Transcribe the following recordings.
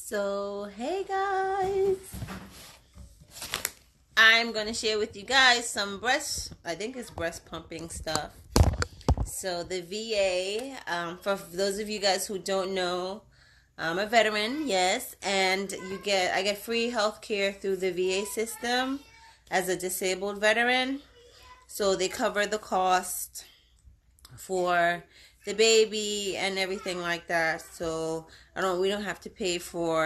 So, hey guys, I'm gonna share with you guys some I think it's breast pumping stuff. So the VA, for those of you guys who don't know, I'm a veteran, yes, and I get free health care through the VA system as a disabled veteran. So they cover the cost for the baby and everything like that. So we don't have to pay for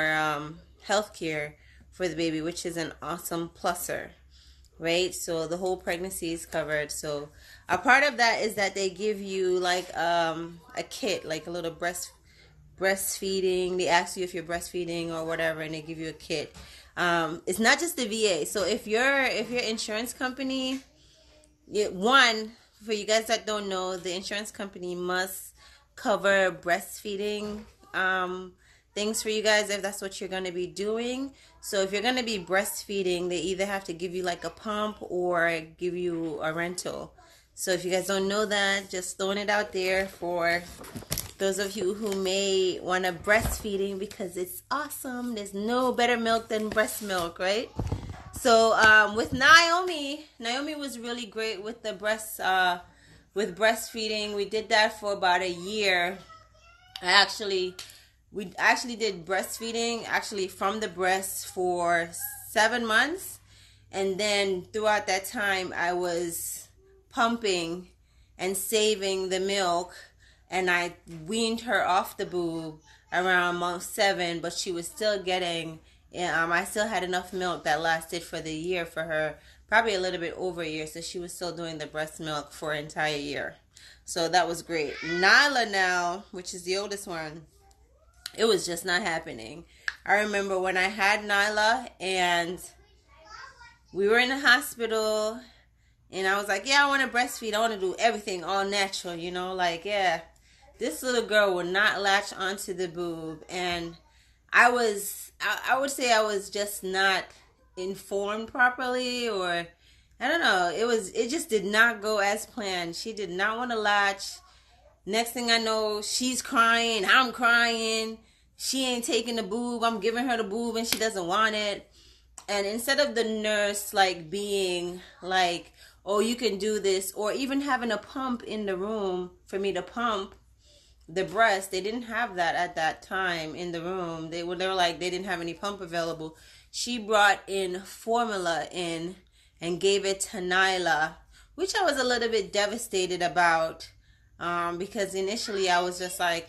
health care for the baby, which is an awesome pluser, right? So the whole pregnancy is covered. So a part of that is that they give you like a kit, like a little breastfeeding. They ask you if you're breastfeeding or whatever, and they give you a kit. It's not just the VA. So if your insurance company, for you guys that don't know, the insurance company must cover breastfeeding things for you guys if that's what you're going to be doing. So if you're going to be breastfeeding, they either have to give you like a pump or give you a rental. So if you guys don't know that, just throwing it out there for those of you who may want to breastfeeding, because it's awesome. There's no better milk than breast milk, right? So with Naomi was really great with the with breastfeeding. We did that for about a year. We actually did breastfeeding from the breast for 7 months, and then throughout that time I was pumping and saving the milk, and I weaned her off the boob around month 7, but she was still getting. I still had enough milk that lasted for the year for her, probably a little bit over a year. So she was still doing the breast milk for an entire year. So that was great. Nyla now, which is the oldest one, it was just not happening. I remember when I had Nyla and we were in the hospital and I was like, yeah, I want to breastfeed. I want to do everything all natural, This little girl would not latch onto the boob, and I would say I was just not informed properly, or I don't know. It just did not go as planned. She did not want to latch. Next thing I know, she's crying. I'm crying. She ain't taking the boob. I'm giving her the boob and she doesn't want it. And instead of the nurse being like, oh, you can do this, or even having a pump in the room for me to pump the breast, they didn't have that at that time in the room. They were like, they didn't have any pump available. She brought in formula and gave it to Nyla, which I was a little bit devastated about, because initially I was just like,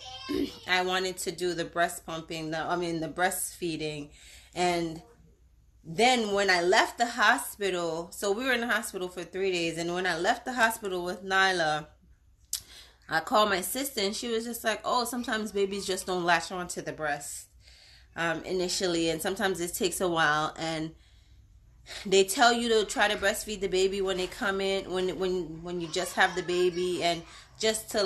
I wanted to do the breast pumping, the breastfeeding. And then when I left the hospital, so we were in the hospital for 3 days, and when I left the hospital with Nyla, I called my sister and she was just like, oh, sometimes babies just don't latch onto the breast initially, and sometimes it takes a while, and they tell you to try to breastfeed the baby when they come in, when you just have the baby, and just to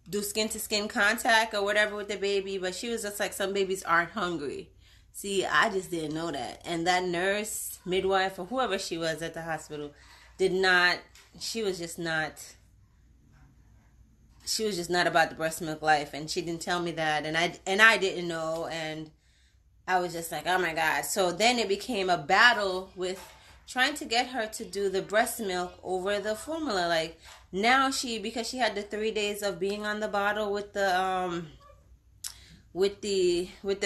do skin to skin contact or whatever with the baby. But she was just like, some babies aren't hungry. See, I just didn't know that. And that nurse, midwife, or whoever she was at the hospital she was just not about the breast milk life, and she didn't tell me that, and I didn't know, and I was just like, oh my God. So then it became a battle with trying to get her to do the breast milk over the formula. Like, now because she had the 3 days of being on the bottle with the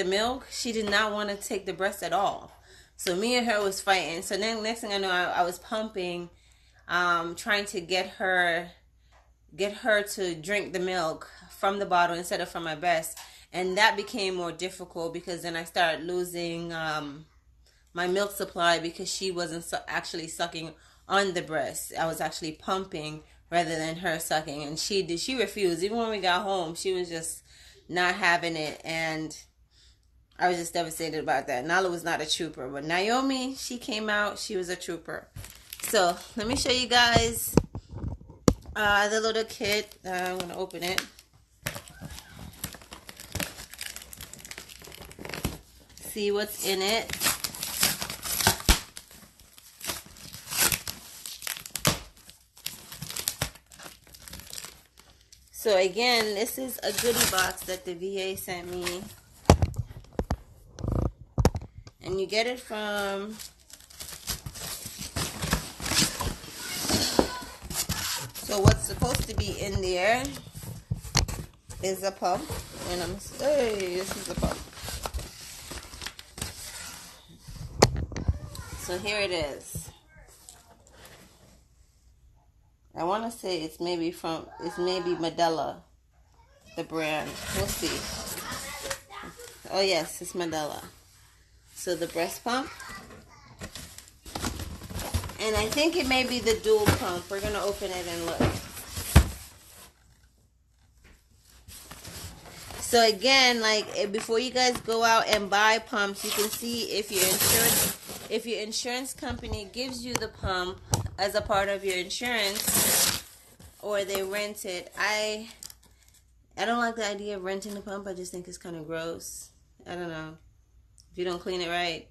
milk, she did not want to take the breast at all. So me and her was fighting. So then next thing I know, I was pumping, trying to get her to drink the milk from the bottle instead of from my breast. And that became more difficult because then I started losing my milk supply because she wasn't actually sucking on the breast. I was actually pumping rather than her sucking. And she refused. Even when we got home, she was just not having it. And I was just devastated about that. Nala was not a trooper. But Naomi, she came out. She was a trooper. So let me show you guys the little kit. I'm going to open it. See what's in it. So again, this is a goodie box that the VA sent me. And you get it from so what's supposed to be in there is a pump. And hey, this is the pump. So here it is. I want to say it's maybe Medela, the brand. We'll see. Oh yes, it's Medela. So the breast pump. And I think it may be the dual pump. We're going to open it and look. So again, like before you guys go out and buy pumps, you can see if your insurance company gives you the pump as a part of your insurance, or they rent it. I don't like the idea of renting the pump. I just think it's kind of gross. I don't know. If you don't clean it right,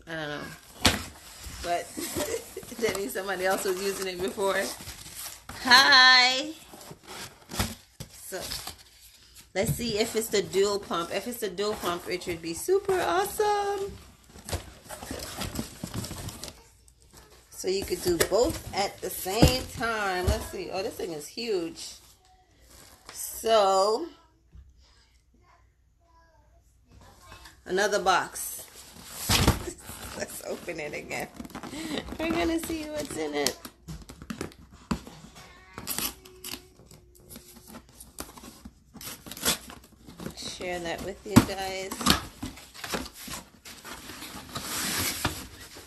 I don't know. But that means somebody else was using it before. Hi. So let's see if it's the dual pump. If it's the dual pump, it should be super awesome. So you could do both at the same time. Let's see. Oh, this thing is huge. So, another box. Let's open it again. We're going to see what's in it. Share that with you guys.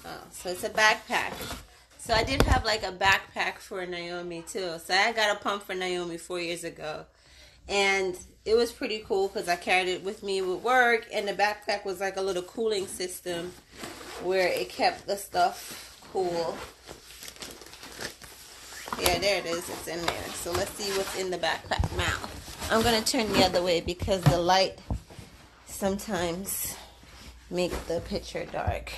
Oh, so it's a backpack. So I did have like a backpack for Naomi too. So I got a pump for Naomi 4 years ago. And it was pretty cool because I carried it with me with work. And the backpack was like a little cooling system where it kept the stuff cool. Yeah, there it is. It's in there. So let's see what's in the backpack now. I'm going to turn the other way because the light sometimes make the picture dark.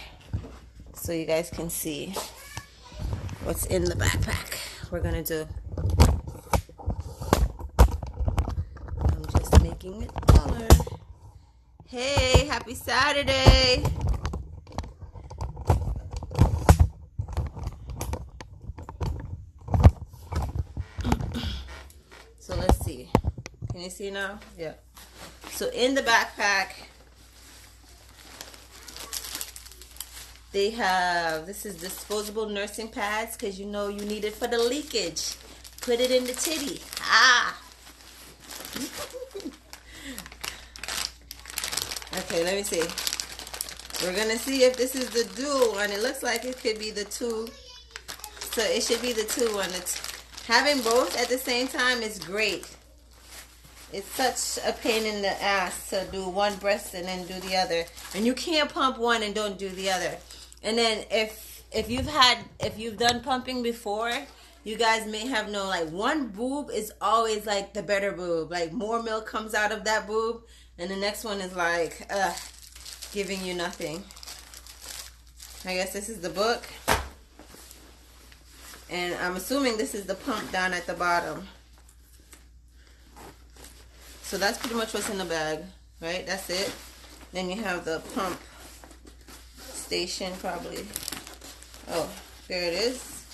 So you guys can see what's in the backpack. We're going to do. I'm just making it taller. Hey, happy Saturday. So let's see. Can you see now? Yeah. So in the backpack, they have, this is disposable nursing pads because you know you need it for the leakage. Put it in the titty. Ah. Okay, let me see. We're going to see if this is the dual one. It looks like it could be the two. So it should be the two one. Having both at the same time is great. It's such a pain in the ass to do one breast and then do the other. And you can't pump one and don't do the other. And then if you've done pumping before, you guys may have known like one boob is always like the better boob. Like more milk comes out of that boob and the next one is like giving you nothing. I guess this is the book. And I'm assuming this is the pump down at the bottom. So that's pretty much what's in the bag, right? That's it. Then you have the pump station probably. Oh, there it is.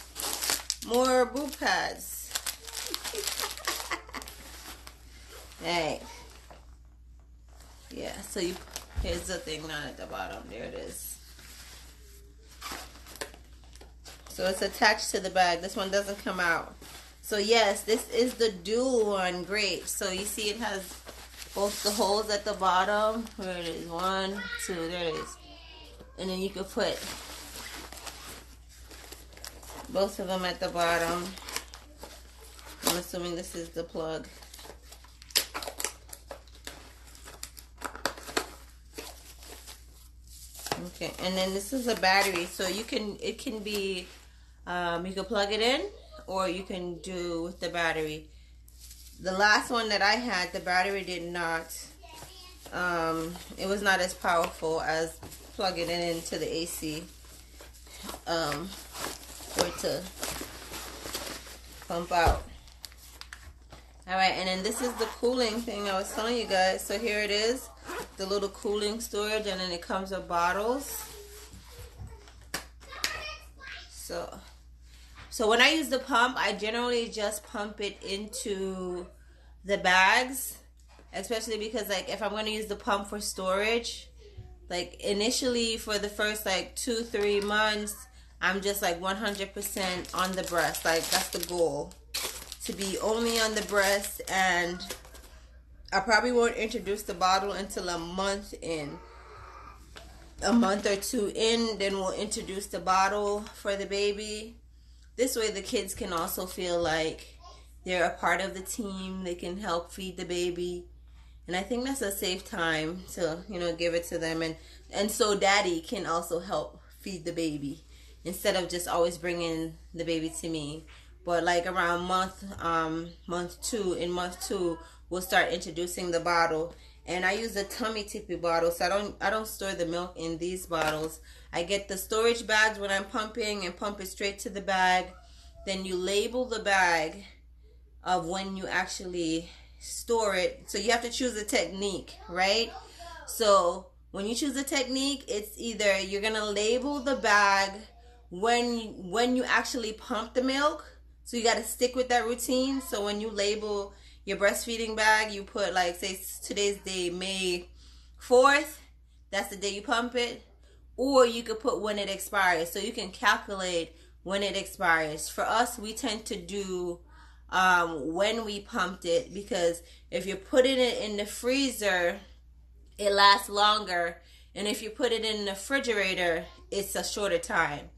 More boob pads. Hey. Yeah, so here's the thing down at the bottom. There it is. So it's attached to the bag. This one doesn't come out. So yes, this is the dual one. Great. So you see it has both the holes at the bottom. Where it is. 1, 2. There it is. And then you can put both of them at the bottom. I'm assuming this is the plug. Okay, and then this is a battery. So it can be, you can plug it in or you can do with the battery. The last one that I had, the battery did not, it was not as powerful as plugging it into the AC for it to pump out. All right, and then this is the cooling thing I was telling you guys. So here it is, the little cooling storage, and then it comes with bottles. So when I use the pump, I generally just pump it into the bags, especially because like if I'm going to use the pump for storage, like initially for the first like 2-3 months, I'm just like 100% on the breast. Like that's the goal, to be only on the breast, and I probably won't introduce the bottle until a month or two in, then we'll introduce the bottle for the baby. This way the kids can also feel like they're a part of the team. They can help feed the baby. And I think that's a safe time to, give it to them. And so daddy can also help feed the baby instead of just always bringing the baby to me. But like around month two, we'll start introducing the bottle. And I use a tummy tippy bottle, so I don't store the milk in these bottles. I get the storage bags when I'm pumping and pump it straight to the bag. Then you label the bag of when you actually store it. So you have to choose a technique, right? So when you choose a technique, it's either you're gonna label the bag when you actually pump the milk. So you got to stick with that routine. So when you label your breastfeeding bag, you put like, say today's day, May 4th. That's the day you pump it. Or you could put when it expires. So you can calculate when it expires. For us, we tend to do when we pumped it, because if you're putting it in the freezer, it lasts longer. And if you put it in the refrigerator, it's a shorter time.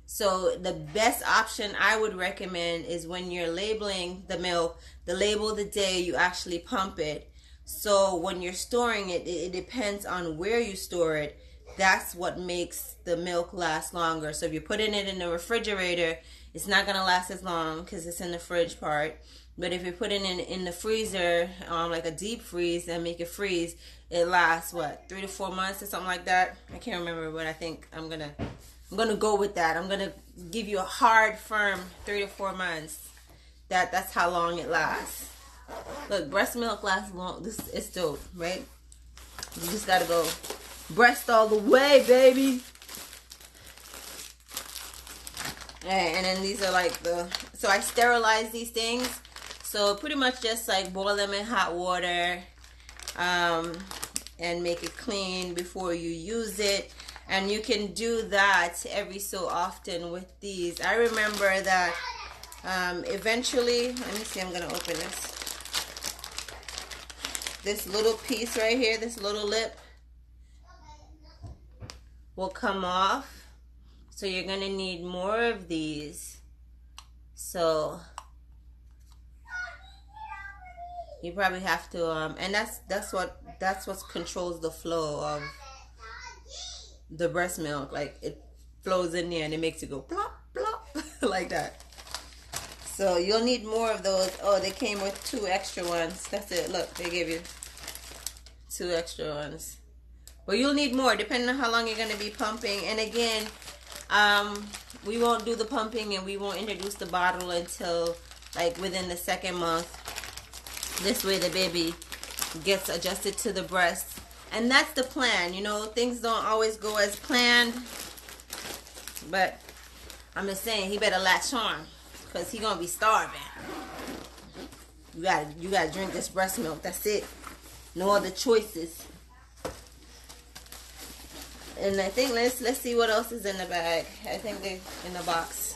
So the best option I would recommend is when you're labeling the milk, the label the day you actually pump it. So when you're storing it, it depends on where you store it. That's what makes the milk last longer. So if you're putting it in the refrigerator, it's not going to last as long because it's in the fridge part. But if you're putting it in the freezer, like a deep freeze and make it freeze, it lasts, 3 to 4 months or something like that? I can't remember, but I think I'm going to go with that. I'm going to give you a hard, firm 3 to 4 months. That's how long it lasts. Look, breast milk lasts long. It's dope, right? You just got to go breast all the way, baby. And then these are like so I sterilize these things. So pretty much just like boil them in hot water and make it clean before you use it. And you can do that every so often with these. I remember that eventually, let me see, I'm going to open this. This little piece right here, this little lip will come off. So you're going to need more of these. So you probably have to, and that's what controls the flow of the breast milk. Like it flows in there and it makes it go plop plop like that. So you'll need more of those. Oh, they came with 2 extra ones. That's it. Look, they gave you 2 extra ones. But you'll need more depending on how long you're going to be pumping. And again, we won't do the pumping and we won't introduce the bottle until like within the 2nd month. This way the baby gets adjusted to the breast. And that's the plan. Things don't always go as planned. But I'm just saying, he better latch on, because he gonna be starving. You gotta drink this breast milk. That's it. No other choices. And I think let's see what else is in the bag. I think they're in the box.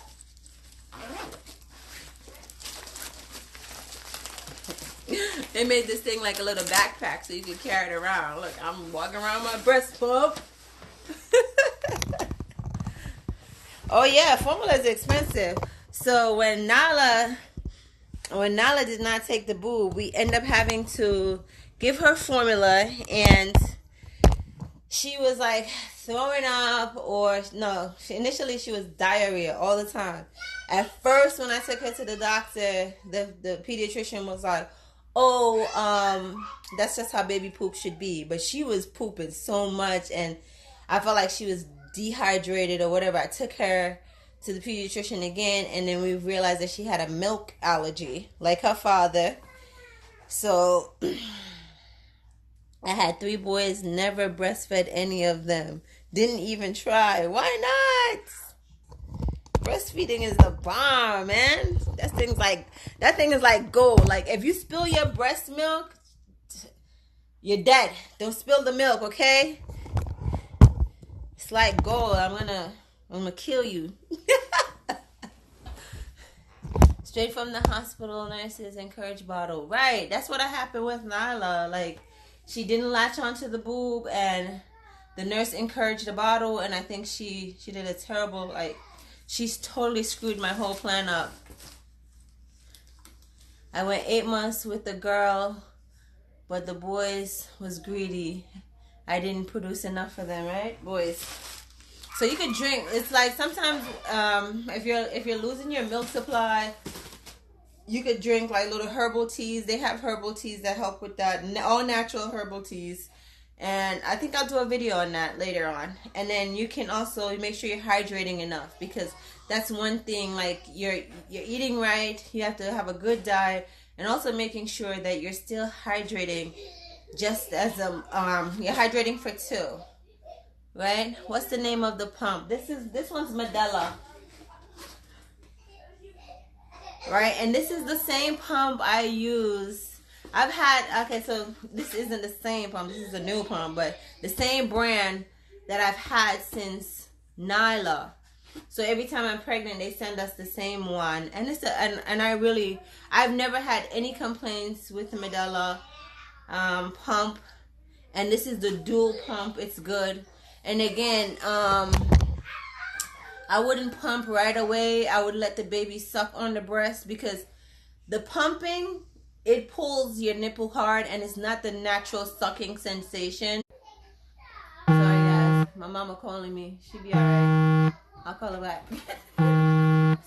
They made this thing like a little backpack so you can carry it around. Look, I'm walking around my breast pump. Oh yeah, formula is expensive. So when Nala did not take the boob, we end up having to give her formula, and she was like throwing up, or no, initially she was diarrhea all the time. At first, when I took her to the doctor, the pediatrician was like, that's just how baby poop should be. But she was pooping so much, and I felt like she was dehydrated or whatever. I took her to the pediatrician again, and then we realized that she had a milk allergy, like her father. So I had 3 boys, never breastfed any of them. Didn't even try. Why not? Breastfeeding is the bomb, man. That thing is like gold. Like if you spill your breast milk, you're dead. Don't spill the milk, okay? It's like gold. I'm gonna kill you. Straight from the hospital, nurses encourage bottle. Right. That's what happened with Nyla. Like she didn't latch onto the boob, and the nurse encouraged the bottle, and I think she did a terrible, like, she's totally screwed my whole plan up. I went 8 months with the girl, but the boys was greedy. I didn't produce enough for them, right, boys? So you could drink. It's like sometimes if you're losing your milk supply, you could drink like little herbal teas. They have herbal teas that help with that. All natural herbal teas. And I think I'll do a video on that later on. And then you can also make sure you're hydrating enough, because that's one thing. Like you're eating right. You have to have a good diet, and also making sure that you're still hydrating. Just as you're hydrating for 2, right? What's the name of the pump? This one's Medela. Right, and this is the same pump I use. So this isn't the same pump. This is a new pump, but the same brand that I've had since Nyla. So every time I'm pregnant, they send us the same one, and I've never had any complaints with the Medela pump, and this is the dual pump. It's good. And again, I wouldn't pump right away. I would let the baby suck on the breast, because the pumping, it pulls your nipple hard, and it's not the natural sucking sensation. Sorry guys, my mama calling me. She'll be alright. I'll call her back.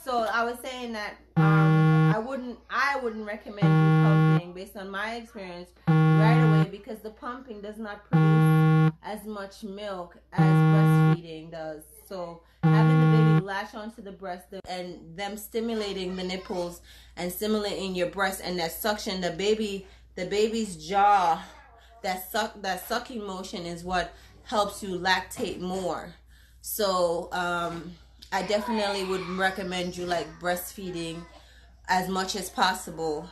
So I was saying that I wouldn't recommend you pumping based on my experience right away, because the pumping does not produce as much milk as breastfeeding does. So having the baby latch onto the breast and them stimulating the nipples and stimulating your breast, and that suction, the baby's jaw, that sucking motion is what helps you lactate more. So I definitely would recommend you like breastfeeding as much as possible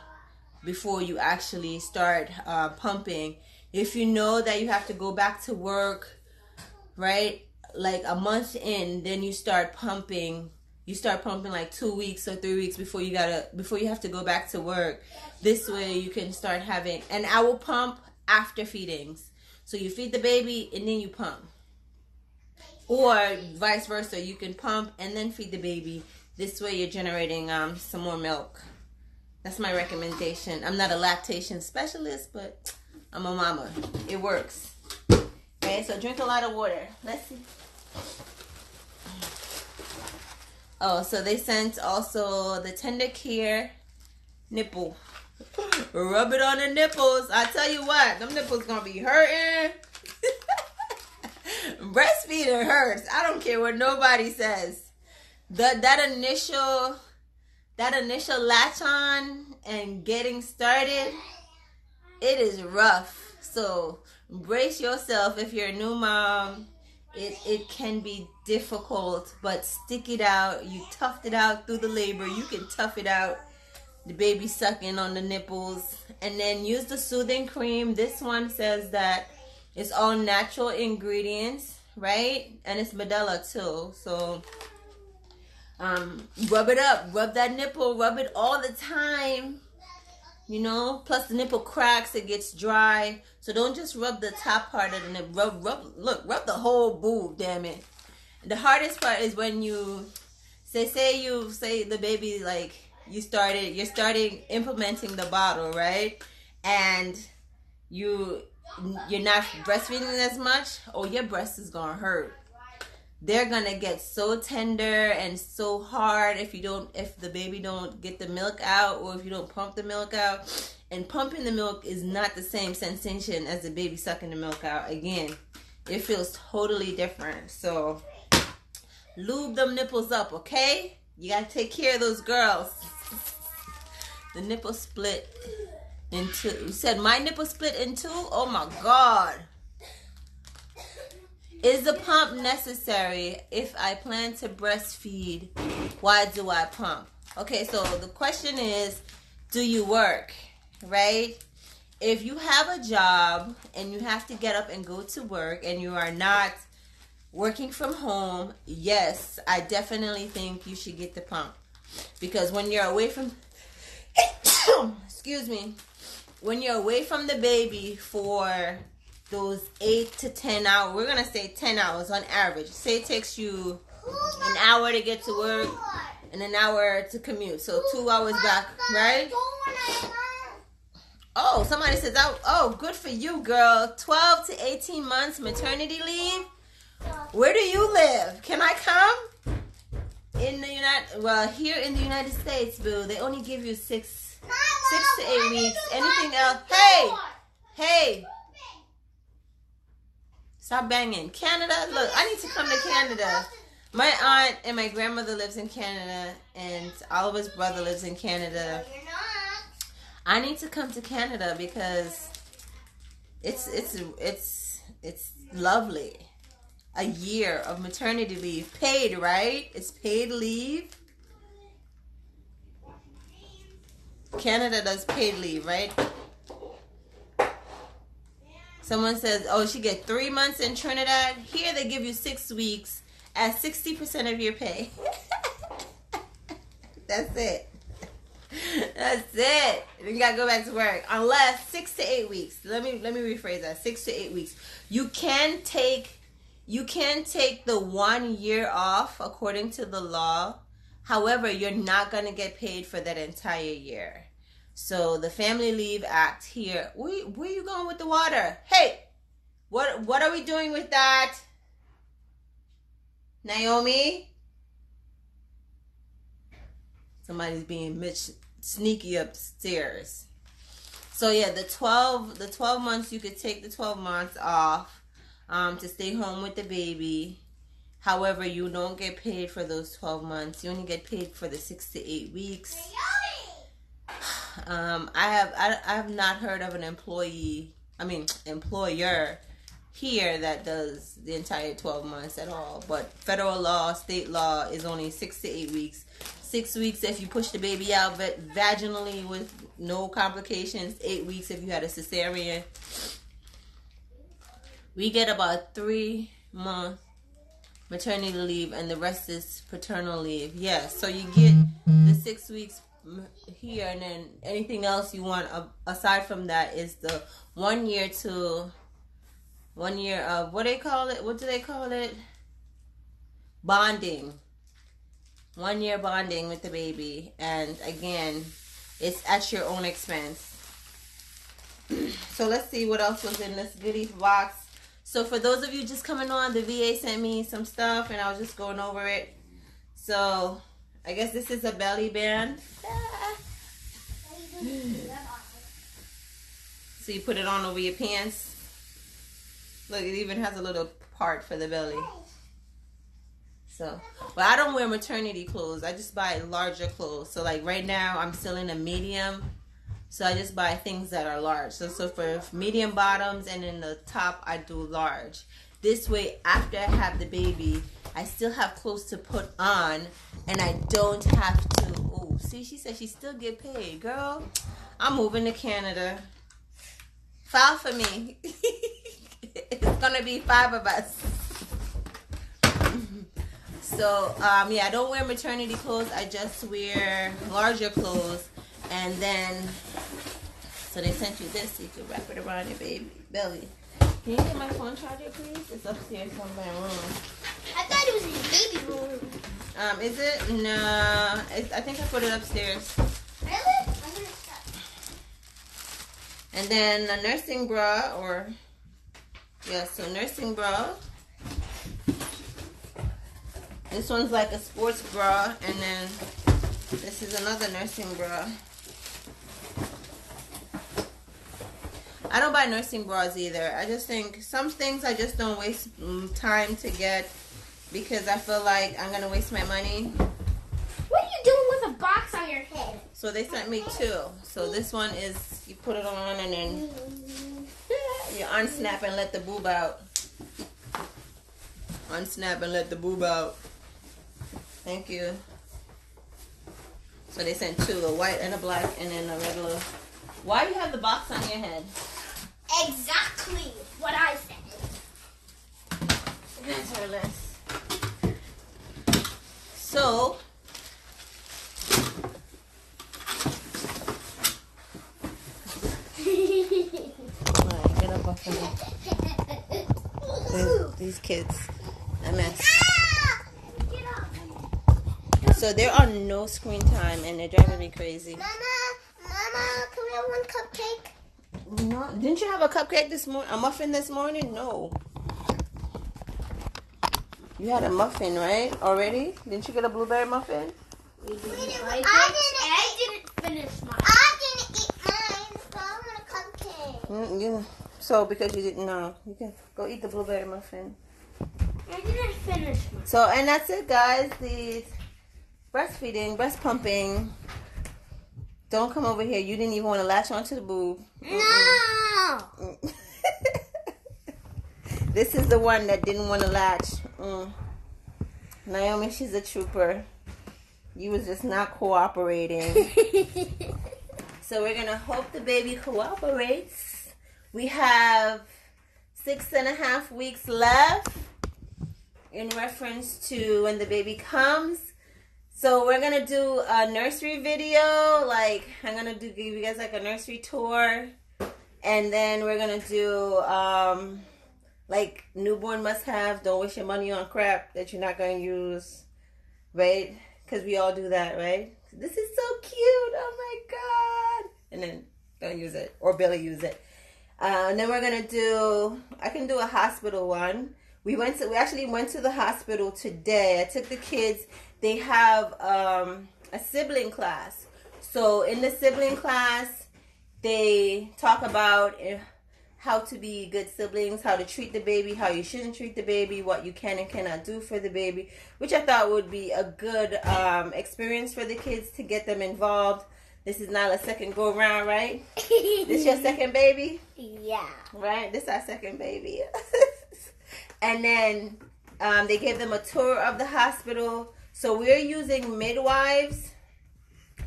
before you actually start pumping. If you know that you have to go back to work, right, like a month in, then you start pumping. You start pumping like 2 weeks or 3 weeks before you have to go back to work. This way you can start having, and I will pump after feedings. So you feed the baby and then you pump. Or vice versa, you can pump and then feed the baby. This way you're generating some more milk. That's my recommendation. I'm not a lactation specialist, but I'm a mama. It works. Okay, so drink a lot of water. Let's see. Oh, so they sent also the Tender Care nipple. Rub it on the nipples. I tell you what, them nipples gonna be hurting. Breastfeeding hurts. I don't care what nobody says. That initial latch on and getting started, it is rough. So brace yourself if you're a new mom. It can be difficult, but stick it out. You toughed it out through the labor. You can tough it out. The baby sucking on the nipples. And then use the soothing cream. This one says that it's all natural ingredients, right? And it's Medela too. So rub it up. Rub that nipple. Rub it all the time. You know, plus the nipple cracks, it gets dry. So don't just rub the top part of the nipple. Rub the whole boob, damn it. The hardest part is when you say the baby, like you're starting implementing the bottle, right? And you're not breastfeeding as much, or your breast is gonna hurt. They're gonna get so tender and so hard if the baby don't get the milk out, or if you don't pump the milk out. And pumping the milk is not the same sensation as the baby sucking the milk out. Again, it feels totally different. So lube them nipples up, okay? You gotta take care of those girls. The nipple split. In two. You said my nipple split in two? Oh my God. Is the pump necessary if I plan to breastfeed? Why do I pump? Okay, so the question is, do you work, right? If you have a job and you have to get up and go to work and you are not working from home, yes, I definitely think you should get the pump. Because when you're away from, excuse me, when you're away from the baby for those 8 to 10 hours, we're going to say 10 hours on average. Say it takes you an hour to get to work and an hour to commute. So 2 hours back, right? Oh, somebody says, oh, good for you, girl. 12 to 18 months maternity leave. Where do you live? Can I come? Here in the United States, boo, they only give you 6 to 8 weeks. Anything else? Hey. Stop banging. Canada? Look, I need to come to Canada. My aunt and my grandmother lives in Canada, and Oliver's brother lives in Canada. I need to come to Canada because it's lovely. A year of maternity leave. Paid, right? It's paid leave. Canada does paid leave, right? Someone says, oh, she get 3 months in Trinidad. Here they give you 6 weeks at 60% of your pay. That's it. That's it. You gotta go back to work. Unless 6 to 8 weeks. Let me rephrase that. 6 to 8 weeks. You can take the 1 year off according to the law. However, you're not gonna get paid for that entire year. So the Family Leave Act here. Where you going with the water? Hey, what are we doing with that? Naomi? Somebody's being sneaky upstairs. So yeah, the 12 months, you could take the 12 months off to stay home with the baby. However, you don't get paid for those 12 months. You only get paid for the 6 to 8 weeks. I have not heard of an employer here that does the entire 12 months at all. But federal law, state law is only 6 to 8 weeks. 6 weeks if you push the baby out vaginally with no complications. 8 weeks if you had a cesarean. We get about 3 months maternity leave and the rest is paternal leave. Yes, so you get the 6 weeks here, and then anything else you want aside from that is the 1 year to 1 year of what do they call it? Bonding. 1 year bonding with the baby, and again, it's at your own expense. So let's see what else was in this goodie box. So for those of you just coming on, the VA sent me some stuff and I was just going over it. So I guess this is a belly band. So you put it on over your pants. Look, it even has a little part for the belly. So, but I don't wear maternity clothes. I just buy larger clothes. So like right now I'm still in a medium. So I just buy things that are large. So for medium bottoms, and in the top I do large. This way, after I have the baby, I still have clothes to put on, and I don't have to. Oh, see, she said she still get paid, girl. I'm moving to Canada. File for me. It's gonna be 5 of us. So yeah, I don't wear maternity clothes. I just wear larger clothes. And then, so they sent you this so you can wrap it around your baby belly. Can you get my phone charger, please? It's upstairs somewhere in my room. I thought it was in your baby room. Is it? No, I think I put it upstairs. Really? And then a nursing bra, so nursing bra. This one's like a sports bra, and then this is another nursing bra. I don't buy nursing bras either. I just think some things I just don't waste time to get because I feel like I'm going to waste my money. What are you doing with a box on your head? So they sent me 2. So this one is, you put it on and then you unsnap and let the boob out. Unsnap and let the boob out. Thank you. So they sent two, a white and a black, and then a regular. Why do you have the box on your head? Exactly what I said. That's her list. So, alright, get up off of me. These kids, a mess. So they're on no screen time and they're driving me crazy. Mama, can we have one cupcake? No, didn't you have a cupcake this morning? A muffin this morning? No. You had a muffin, right? Already? Didn't you get a blueberry muffin? I didn't finish mine. I didn't eat mine, so I want a cupcake. Yeah. So because you didn't know, you can go eat the blueberry muffin. I didn't finish mine. So, and that's it, guys. The breastfeeding, breast pumping. Don't come over here. You didn't even want to latch onto the boob. No. This is the one that didn't want to latch. Naomi, she's a trooper. You was just not cooperating. So we're going to hope the baby cooperates. We have 6.5 weeks left in reference to when the baby comes. So we're going to do a nursery video. Like, I'm going to give you guys like a nursery tour. And then we're going to do like newborn must-have. Don't waste your money on crap that you're not going to use. Right? Because we all do that, right? This is so cute. Oh my God. And then don't use it. Or barely use it. And then we're going to do, I can do a hospital one. We actually went to the hospital today. I took the kids. They have a sibling class. So in the sibling class, they talk about how to be good siblings, how to treat the baby, how you shouldn't treat the baby, what you can and cannot do for the baby, which I thought would be a good experience for the kids to get them involved. This is not a second go around, right? This your second baby? Yeah. Right? This our second baby. And then they gave them a tour of the hospital. So we're using midwives.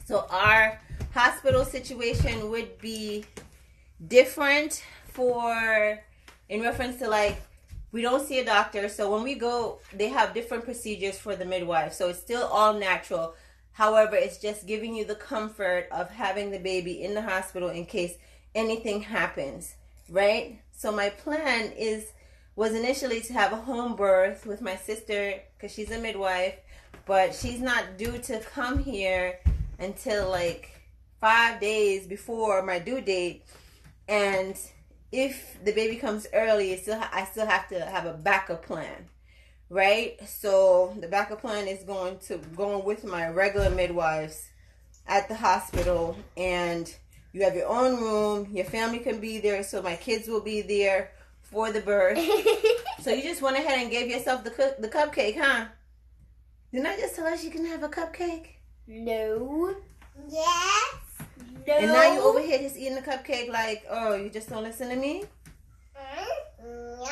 So our hospital situation would be different in reference to like, we don't see a doctor. So when we go, they have different procedures for the midwife. So it's still all natural. However, it's just giving you the comfort of having the baby in the hospital in case anything happens, right? So my plan was initially to have a home birth with my sister because she's a midwife, but she's not due to come here until like 5 days before my due date. And if the baby comes early, I still have to have a backup plan, right? So the backup plan is going with my regular midwives at the hospital, and you have your own room. Your family can be there, so my kids will be there for the birth. So you just went ahead and gave yourself the cupcake, huh? Didn't I just tell her she can have a cupcake? No. Yes. No. And now you over here just eating the cupcake like, oh, you just don't listen to me? No.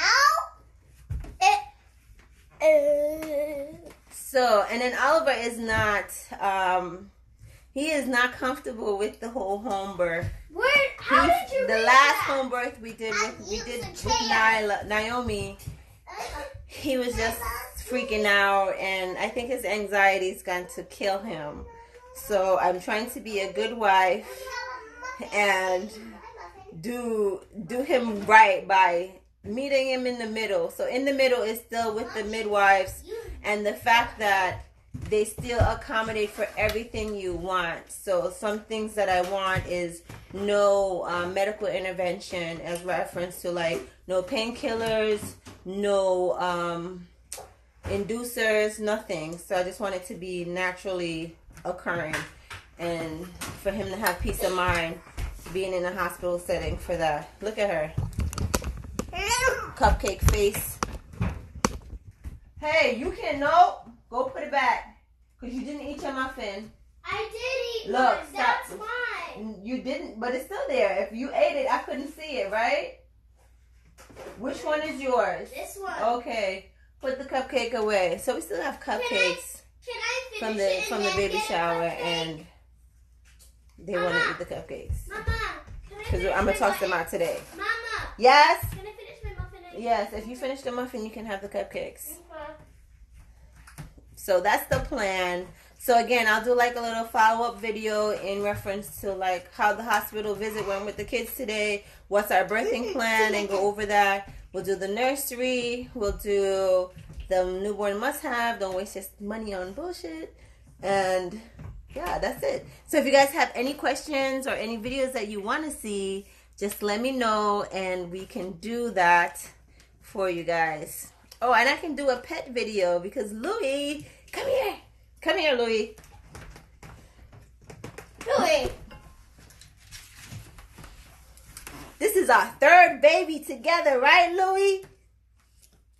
So, and then Oliver is not, he is not comfortable with the whole home birth. How did you The read last that? home birth we did with Naomi, he was just freaking out, and I think his anxiety is going to kill him. So I'm trying to be a good wife and do him right by meeting him in the middle. So in the middle is still with the midwives, and the fact that they still accommodate for everything you want. So some things that I want is no medical intervention, as reference to like no painkillers, no inducers, nothing. So I just want it to be naturally occurring, and for him to have peace of mind being in a hospital setting for that. Look at her. Cupcake face. Hey, you can go put it back because you didn't eat your muffin. I did eat Look, one. stop. That's mine. You didn't, but it's still there. If you ate it, I couldn't see it, right? Which one is yours? This one. Okay. Put the cupcake away. So we still have cupcakes Can I from the baby shower, and they want to eat the cupcakes. Mama, because I'm gonna toss them out today. Mama. Yes. Can I finish my muffin? Yes. If you finish the muffin, you can have the cupcakes. Okay. So that's the plan. So again, I'll do like a little follow-up video in reference to like how the hospital visit went with the kids today. What's our birthing plan, and go over that. We'll do the nursery. We'll do the newborn must-have. Don't waste your money on bullshit. And yeah, that's it. So if you guys have any questions or any videos that you want to see, just let me know and we can do that for you guys. Oh, and I can do a pet video because Louie, come here. Come here, Louie. Louie. This is our third baby together, right, Louie?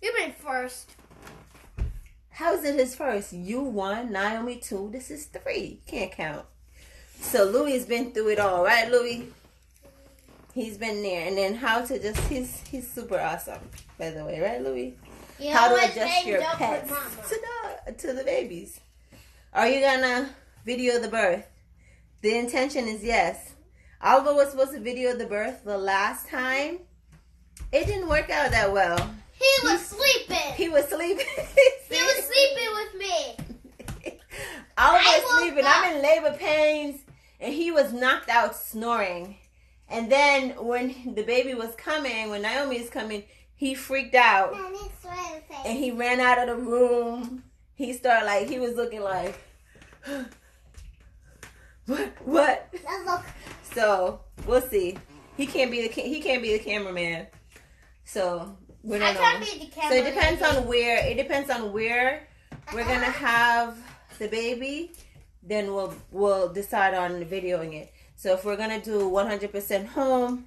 You've been first. How is it his first? You 1, Naomi 2. This is 3. Can't count. So Louie's been through it all, right, Louie? He's been there. And then how to just, he's super awesome, by the way, right, Louie? How to adjust your pets to the babies. Are you gonna video the birth? The intention is yes. Oliver was supposed to video the birth the last time. It didn't work out that well. He was sleeping. He was sleeping. He was sleeping with me. Oliver was sleeping. I'm in labor pains, and he was knocked out snoring. And then when the baby was coming, when Naomi is coming, he freaked out. And he ran out of the room. He started like, he was looking like, what? So we'll see. He can't be the cameraman. So we don't know. I can't be the cameraman. So it depends on where we're gonna have the baby. Then we'll decide on videoing it. So if we're gonna do 100% home,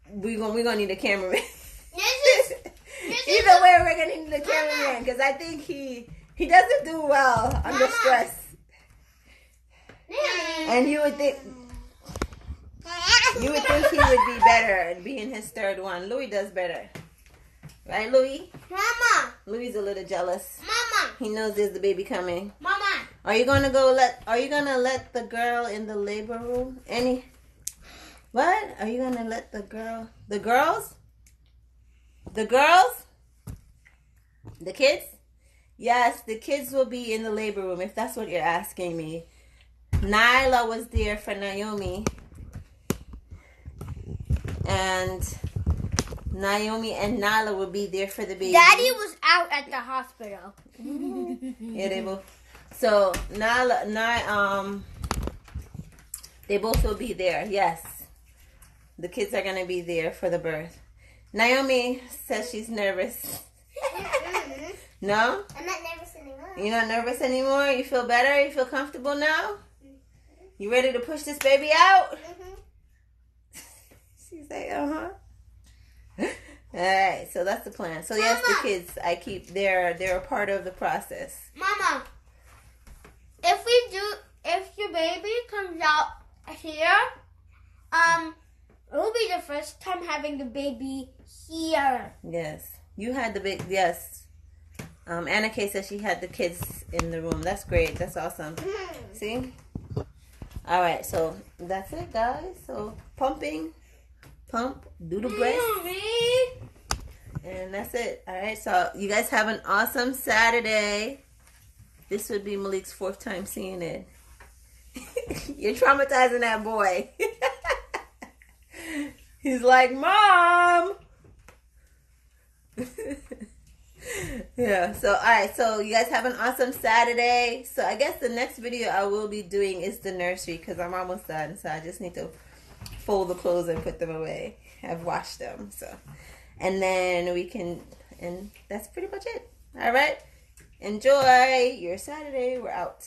we're gonna need a cameraman. Either way, we're gonna need a cameraman because I think he doesn't do well under stress. And you would think he would be better at being his third one. Louis does better, right, Louis? Mama. Louis a little jealous. Mama. He knows there's the baby coming. Mama. Are you gonna let the girl in the labor room? What? Are you gonna let the girls? The kids? Yes, the kids will be in the labor room if that's what you're asking me. Nyla was there for Naomi. And Naomi and Nyla will be there for the baby. Daddy was out at the hospital. Yeah, they both. So they both will be there. Yes, the kids are gonna be there for the birth. Naomi says she's nervous. No? I'm not nervous anymore. You're not nervous anymore? You feel better? You feel comfortable now? You ready to push this baby out? She's like, uh-huh. Alright, so that's the plan. So yes, the kids, they're a part of the process. Mama, if your baby comes out here, it will be the first time having the baby here. Yes. You had the big, yes. Anna Kay says she had the kids in the room. That's great. That's awesome. See? All right. So that's it, guys. So pump, do the breast. And that's it. All right. So you guys have an awesome Saturday. This would be Malik's 4th time seeing it. You're traumatizing that boy. He's like, Mom. Yeah, so alright, so you guys have an awesome Saturday. So I guess the next video I will be doing is the nursery because I'm almost done. So I just need to fold the clothes and put them away. I've washed them. So, and then and that's pretty much it. Alright, enjoy your Saturday. We're out.